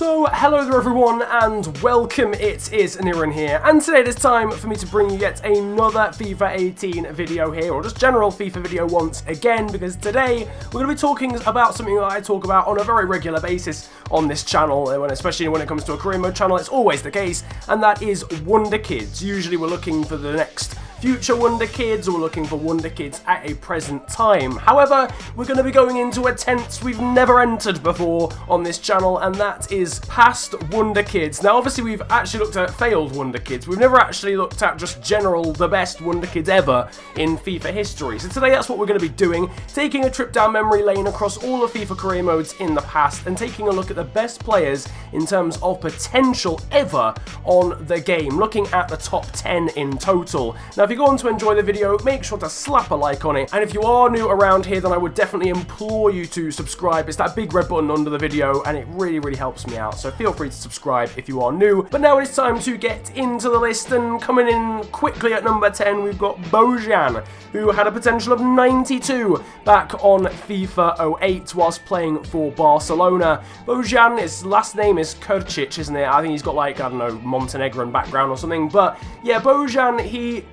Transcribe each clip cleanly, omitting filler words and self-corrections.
So, hello there everyone and welcome, it is Niran here, and today it is time for me to bring you yet another FIFA 18 video here, or just general FIFA video once again, because today we're going to be talking about something that I talk about on a very regular basis on this channel, especially when it comes to a career mode channel. It's always the case, and that is Wonderkids. Usually we're looking for the next future Wonderkids, or we're looking for Wonderkids at a present time. However, we're going to be going into a tent we've never entered before on this channel, and that is past Wonderkids. Now, obviously, we've actually looked at failed Wonderkids. We've never actually looked at just general, the best Wonderkids ever in FIFA history. So today, that's what we're going to be doing, taking a trip down memory lane across all the FIFA career modes in the past, and taking a look at the best players in terms of potential ever on the game, looking at the top 10 in total. Now, if you're going to enjoy the video, make sure to slap a like on it, and if you are new around here, then I would definitely implore you to subscribe. It's that big red button under the video, and it really helps me out, so feel free to subscribe if you are new. But now it's time to get into the list, and coming in quickly at number 10, we've got Bojan, who had a potential of 92 back on FIFA 08 whilst playing for Barcelona. Bojan, his last name is Kurcic, isn't it? I think he's got, like, I don't know, Montenegrin background or something, but yeah, Bojan, he's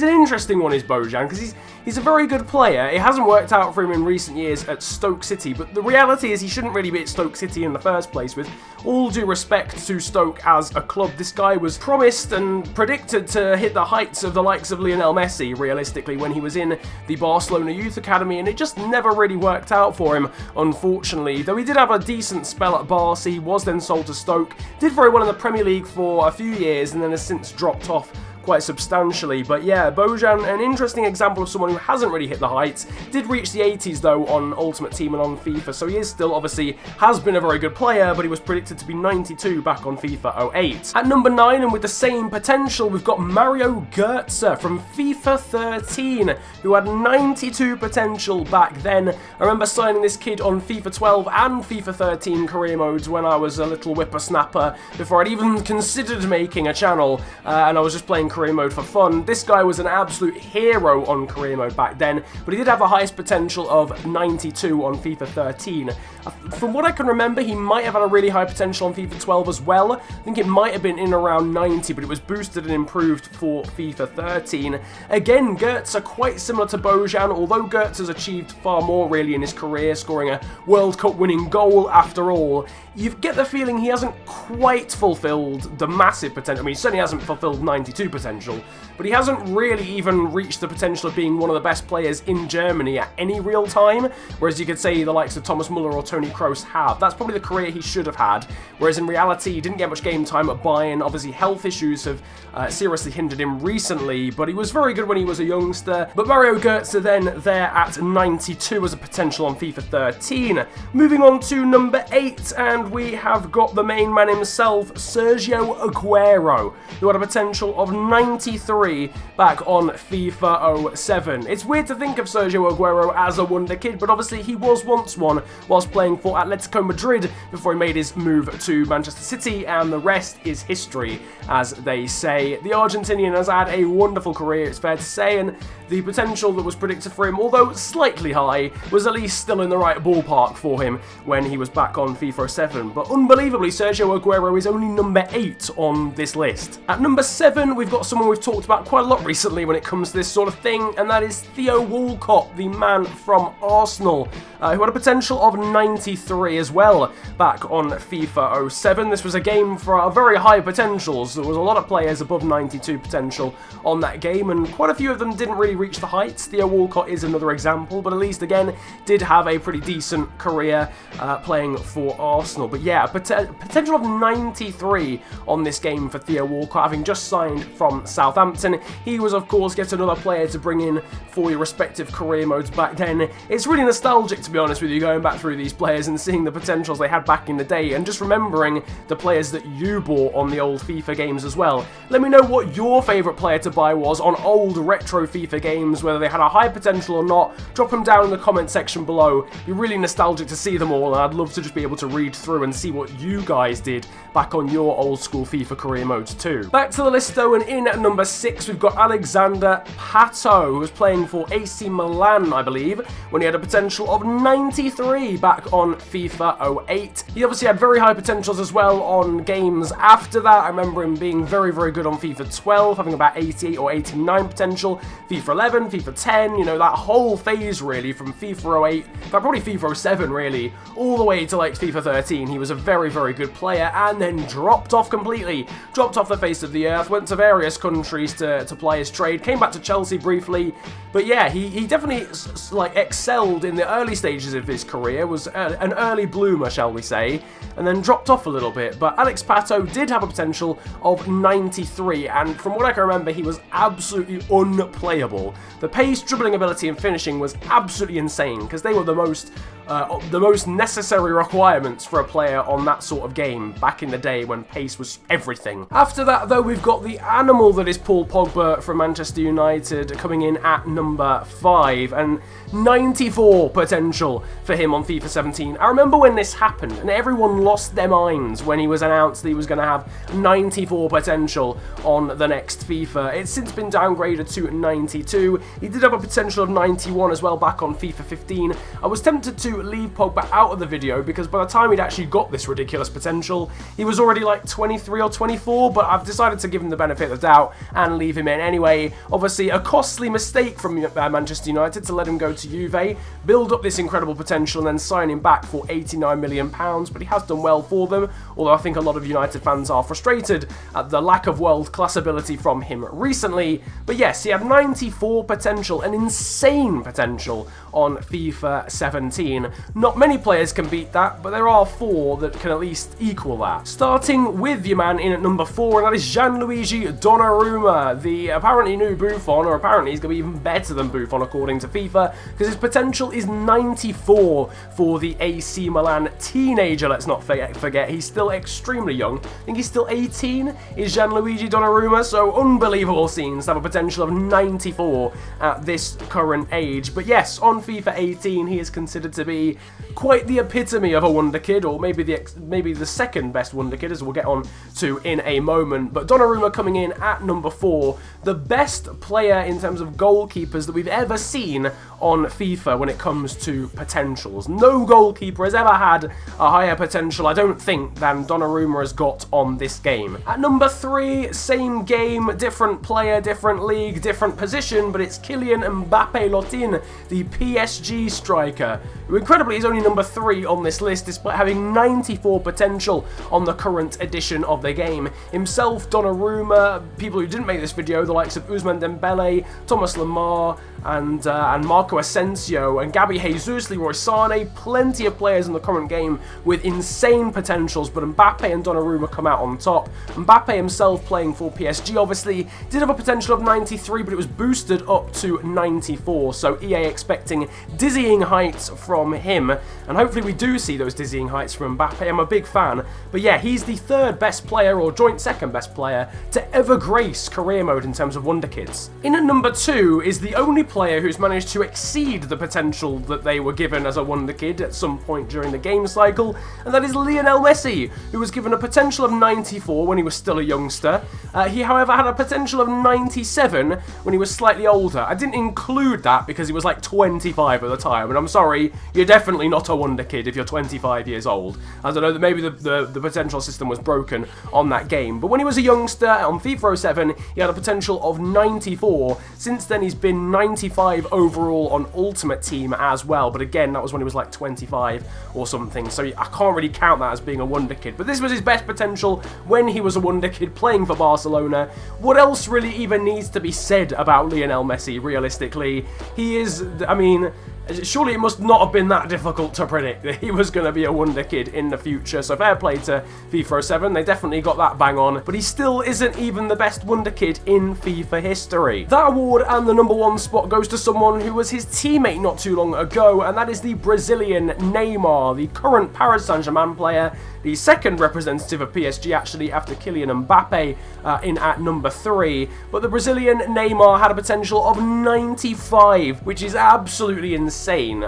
an interesting one, is Bojan, because he's a very good player. It hasn't worked out for him in recent years at Stoke City, but the reality is he shouldn't really be at Stoke City in the first place. With all due respect to Stoke as a club, this guy was promised and predicted to hit the heights of the likes of Lionel Messi, realistically, when he was in the Barcelona Youth Academy, and it just never really worked out for him, unfortunately. Though he did have a decent spell at Barca, he was then sold to Stoke, did very well in the Premier League for a few years, and then has since dropped off quite substantially. But yeah, Bojan, an interesting example of someone who hasn't really hit the heights. Did reach the 80s though on Ultimate Team and on FIFA, so he is still, obviously, has been a very good player, but he was predicted to be 92 back on FIFA 08. At number 9, and with the same potential, we've got Mario Götze from FIFA 13, who had 92 potential back then. I remember signing this kid on FIFA 12 and FIFA 13 career modes when I was a little whippersnapper, before I'd even considered making a channel, and I was just playing career mode for fun. This guy was an absolute hero on career mode back then, but he did have a highest potential of 92 on FIFA 13. From what I can remember, he might have had a really high potential on FIFA 12 as well. I think it might have been in around 90, but it was boosted and improved for FIFA 13. Again, Götze quite similar to Bojan, although Götze has achieved far more really in his career, scoring a World Cup winning goal after all. You get the feeling he hasn't quite fulfilled the massive potential. I mean, he certainly hasn't fulfilled 92 potential, but he hasn't really even reached the potential of being one of the best players in Germany at any real time, whereas you could say the likes of Thomas Muller or Toni Kroos have. That's probably the career he should have had, whereas in reality he didn't get much game time at Bayern. Obviously health issues have seriously hindered him recently, but he was very good when he was a youngster. But Mario Götze then there at 92 as a potential on FIFA 13. Moving on to number 8, and we have got the main man himself, Sergio Aguero, who had a potential of 93 back on FIFA 07. It's weird to think of Sergio Aguero as a wonder kid, but obviously he was once one whilst playing for Atletico Madrid before he made his move to Manchester City, and the rest is history, as they say. The Argentinian has had a wonderful career, it's fair to say, and the potential that was predicted for him, although slightly high, was at least still in the right ballpark for him when he was back on FIFA 07. But unbelievably, Sergio Aguero is only number 8 on this list. At number 7, we've got someone we've talked about quite a lot recently when it comes to this sort of thing, and that is Theo Walcott, the man from Arsenal, who had a potential of 93 as well back on FIFA 07. This was a game for a very high potentials. There was a lot of players above 92 potential on that game, and quite a few of them didn't really reach the heights. Theo Walcott is another example, but at least, again, did have a pretty decent career playing for Arsenal. But yeah, potential of 93 on this game for Theo Walcott, having just signed from Southampton. He was, of course, yet another player to bring in for your respective career modes back then. It's really nostalgic, to be honest with you, going back through these players and seeing the potentials they had back in the day, and just remembering the players that you bought on the old FIFA games as well. Let me know what your favourite player to buy was on old retro FIFA games, whether they had a high potential or not. Drop them down in the comment section below. It'd be really nostalgic to see them all, and I'd love to just be able to read through and see what you guys did back on your old school FIFA career modes too. Back to the list though, and in In at number 6, we've got Alexander Pato, who was playing for AC Milan, I believe, when he had a potential of 93 back on FIFA 08. He obviously had very high potentials as well on games after that. I remember him being very, very good on FIFA 12, having about 88 or 89 potential. FIFA 11, FIFA 10, you know, that whole phase really from FIFA 08, but probably FIFA 07 really, all the way to like FIFA 13. He was a very, very good player and then dropped off completely. Dropped off the face of the earth, went to various countries to play his trade, came back to Chelsea briefly. But yeah, he definitely like excelled in the early stages of his career, was an early bloomer, shall we say, and then dropped off a little bit. But Alex Pato did have a potential of 93, and from what I can remember, he was absolutely unplayable. The pace, dribbling ability, and finishing was absolutely insane, because they were the most necessary requirements for a player on that sort of game back in the day when pace was everything. After that, though, we've got the animal that is Paul Pogba from Manchester United coming in at number 5, and 94 potential for him on FIFA 17. I remember when this happened, and everyone lost their minds when he was announced that he was going to have 94 potential on the next FIFA. It's since been downgraded to 92. He did have a potential of 91 as well back on FIFA 15. I was tempted to leave Pogba out of the video because by the time he'd actually got this ridiculous potential, he was already like 23 or 24, but I've decided to give him the benefit of the doubt and leave him in anyway. Obviously, a costly mistake from Manchester United to let him go to Juve, build up this incredible potential and then sign him back for £89 million, but he has done well for them, although I think a lot of United fans are frustrated at the lack of world-class ability from him recently. But yes, he had 94 potential, an insane potential on FIFA 17. Not many players can beat that, but there are 4 that can at least equal that. Starting with your man in at number 4, and that is Gianluigi Donnarumma, the apparently new Buffon, or apparently he's going to be even better than Buffon according to FIFA, because his potential is 94 for the AC Milan teenager. Let's not forget, he's still extremely young. I think he's still 18, is Gianluigi Donnarumma, so unbelievable scenes to have a potential of 94 at this current age. But yes, on FIFA 18, he is considered to be quite the epitome of a Wonderkid, or maybe the second best Wonderkid, as we'll get on to in a moment. But Donnarumma coming in at number 4, the best player in terms of goalkeepers that we've ever seen on FIFA when it comes to potentials. No goalkeeper has ever had a higher potential, I don't think, than Donnarumma has got on this game. At number 3, same game, different player, different league, different position, but it's Kylian Mbappe Lotin, the PSG striker, who incredibly is only number 3 on this list despite having 94 potential on the current edition of the game. Himself, Donnarumma, people who didn't make this video, the likes of Ousmane Dembele, Thomas Lemar, and Marco Asensio, and Gabby Jesus, Leroy Sané, plenty of players in the current game with insane potentials, but Mbappe and Donnarumma come out on top. Mbappe himself, playing for PSG, obviously did have a potential of 93, but it was boosted up to 94, so EA expecting dizzying heights from him, and hopefully we do see those dizzying heights from Mbappe. I'm a big fan, but yeah, he's the 3rd best player, or joint 2nd best player, to ever grace career mode in terms of Wonderkids. In at number 2 is the only player who's managed to exceed the potential that they were given as a Wonderkid at some point during the game cycle, and that is Lionel Messi, who was given a potential of 94 when he was still a youngster. He, however, had a potential of 97 when he was slightly older. I didn't include that because he was like 25 at the time, and I'm sorry, you're definitely not a Wonderkid if you're 25 years old. I don't know, that maybe the potential system was broken on that game, but when he was a youngster on FIFA 07, he had a potential of 94. Since then, he's been 95 overall on Ultimate Team as well, but again, that was when he was like 25 or something, so I can't really count that as being a Wonderkid. But this was his best potential when he was a Wonderkid playing for Barcelona. What else really even needs to be said about Lionel Messi, realistically? He is, I mean, surely it must not have been that difficult to predict that he was going to be a Wonderkid in the future, so fair play to FIFA 07, they definitely got that bang on, but he still isn't even the best Wonderkid in FIFA history. That award and the number 1 spot goes to someone who was his teammate not too long ago, and that is the Brazilian Neymar, the current Paris Saint-Germain player, the 2nd representative of PSG actually after Kylian Mbappe in at number 3, but the Brazilian Neymar had a potential of 95, which is absolutely insane. insane.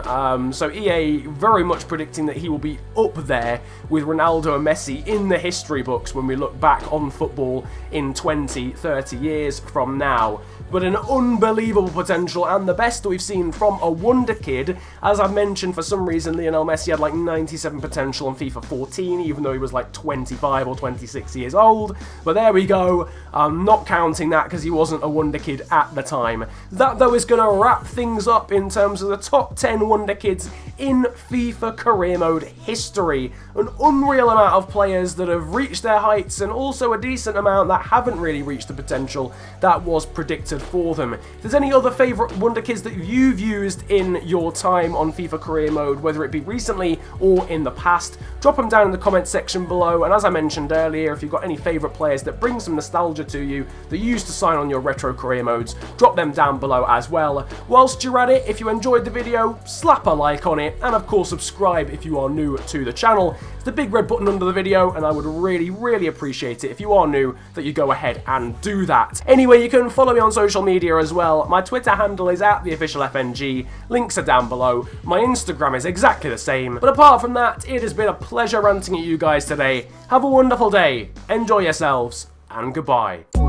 So EA very much predicting that he will be up there with Ronaldo and Messi in the history books when we look back on football in 20, 30 years from now. But an unbelievable potential, and the best that we've seen from a wonder kid. As I've mentioned, for some reason Lionel Messi had like 97 potential on FIFA 14, even though he was like 25 or 26 years old. But there we go, I'm not counting that because he wasn't a wonder kid at the time. That though is going to wrap things up in terms of the top 10 wonder kids in FIFA Career Mode history. An unreal amount of players that have reached their heights, and also a decent amount that haven't really reached the potential that was predicted for them. If there's any other favourite wonder kids that you've used in your time on FIFA Career Mode, whether it be recently or in the past, drop them down in the comment section below. And as I mentioned earlier, if you've got any favourite players that bring some nostalgia to you that you used to sign on your retro career modes, drop them down below as well. Whilst you're at it, if you enjoyed the video, slap a like on it, and of course subscribe if you are new to the channel. It's the big red button under the video, and I would really appreciate it if you are new that you go ahead and do that. Anyway, you can follow me on social media as well. My Twitter handle is @theofficialfng, links are down below. My Instagram is exactly the same. But apart from that, it has been a pleasure ranting at you guys today. Have a wonderful day, enjoy yourselves, and goodbye.